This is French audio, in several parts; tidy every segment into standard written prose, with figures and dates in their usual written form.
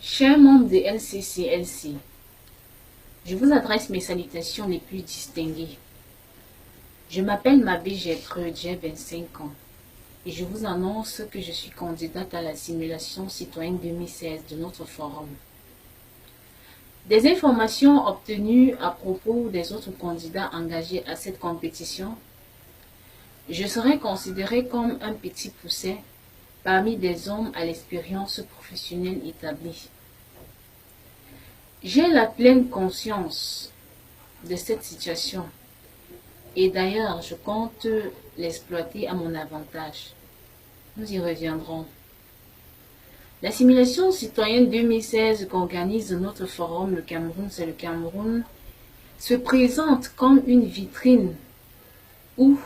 Chers membres de LCCLC, je vous adresse mes salutations les plus distinguées. Je m'appelle Mabé Gertrude, j'ai 25 ans et je vous annonce que je suis candidate à la simulation citoyenne 2016 de notre forum. Des informations obtenues à propos des autres candidats engagés à cette compétition, je serai considéré comme un petit pousset parmi des hommes à l'expérience professionnelle établie. J'ai la pleine conscience de cette situation et d'ailleurs je compte l'exploiter à mon avantage. Nous y reviendrons. La simulation citoyenne 2016 qu'organise notre forum Le Cameroun, c'est le Cameroun, se présente comme une vitrine où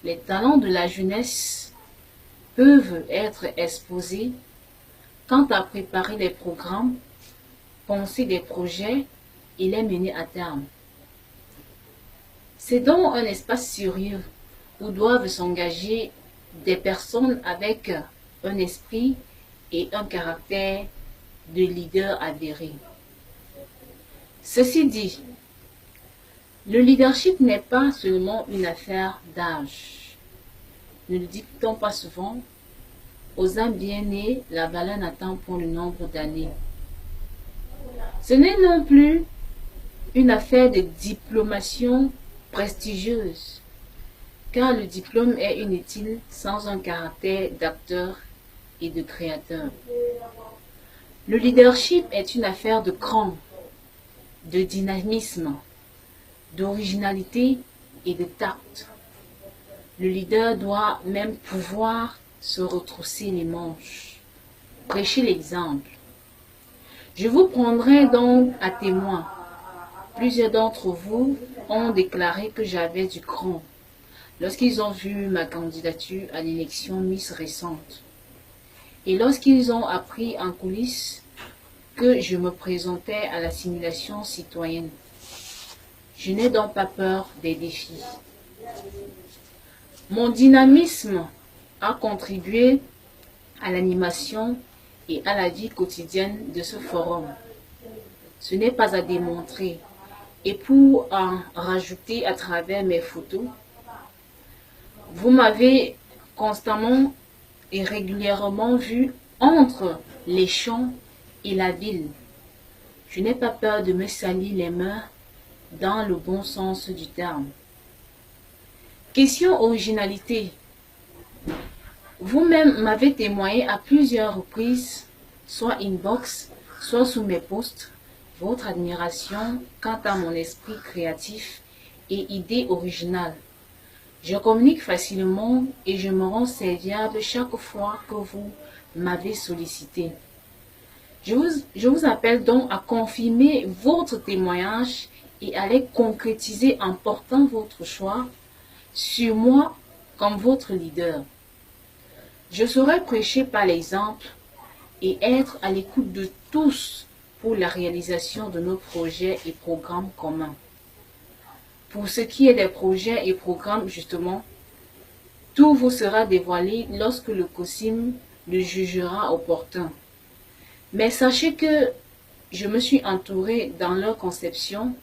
les talents de la jeunesse peuvent être exposés quant à préparer des programmes, penser des projets et les mener à terme. C'est donc un espace sérieux où doivent s'engager des personnes avec un esprit et un caractère de leader avéré. Ceci dit, le leadership n'est pas seulement une affaire d'âge. Ne le dit-on pas souvent? Aux âmes bien nées, la valeur n'attend point le nombre d'années. Ce n'est non plus une affaire de diplomation prestigieuse, car le diplôme est inutile sans un caractère d'acteur et de créateur. Le leadership est une affaire de cran, de dynamisme, d'originalité et de tact. Le leader doit même pouvoir se retrousser les manches, prêcher l'exemple. Je vous prendrai donc à témoin. Plusieurs d'entre vous ont déclaré que j'avais du cran lorsqu'ils ont vu ma candidature à l'élection Miss récente et lorsqu'ils ont appris en coulisses que je me présentais à la simulation citoyenne. Je n'ai donc pas peur des défis. Mon dynamisme a contribué à l'animation et à la vie quotidienne de ce forum. Ce n'est pas à démontrer. Et pour en rajouter à travers mes photos, vous m'avez constamment et régulièrement vu entre les champs et la ville. Je n'ai pas peur de me salir les mains dans le bon sens du terme. Question originalité. Vous-même m'avez témoigné à plusieurs reprises, soit inbox, soit sous mes posts, votre admiration quant à mon esprit créatif et idées originales. Je communique facilement et je me rends serviable chaque fois que vous m'avez sollicité. Je vous appelle donc à confirmer votre témoignage et à les concrétiser en portant votre choix sur moi comme votre leader. Je saurai prêcher par l'exemple et être à l'écoute de tous pour la réalisation de nos projets et programmes communs. Pour ce qui est des projets et programmes, justement, tout vous sera dévoilé lorsque le COSIM le jugera opportun. Mais sachez que je me suis entourée dans leur conception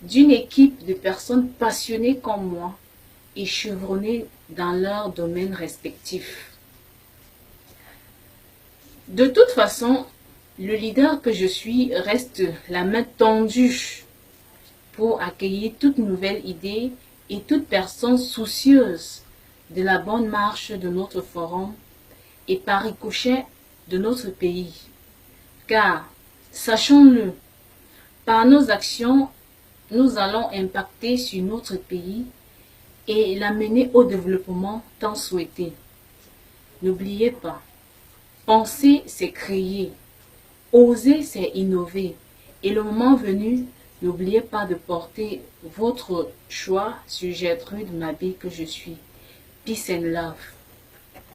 d'une équipe de personnes passionnées comme moi et chevronnées dans leurs domaines respectifs. De toute façon, le leader que je suis reste la main tendue pour accueillir toute nouvelle idée et toute personne soucieuse de la bonne marche de notre forum et par ricochet de notre pays. Car, sachons-le, par nos actions, nous allons impacter sur notre pays et l'amener au développement tant souhaité. N'oubliez pas, penser c'est créer, oser c'est innover et le moment venu, n'oubliez pas de porter votre choix sur Gertrude Mabé que je suis. Peace and love.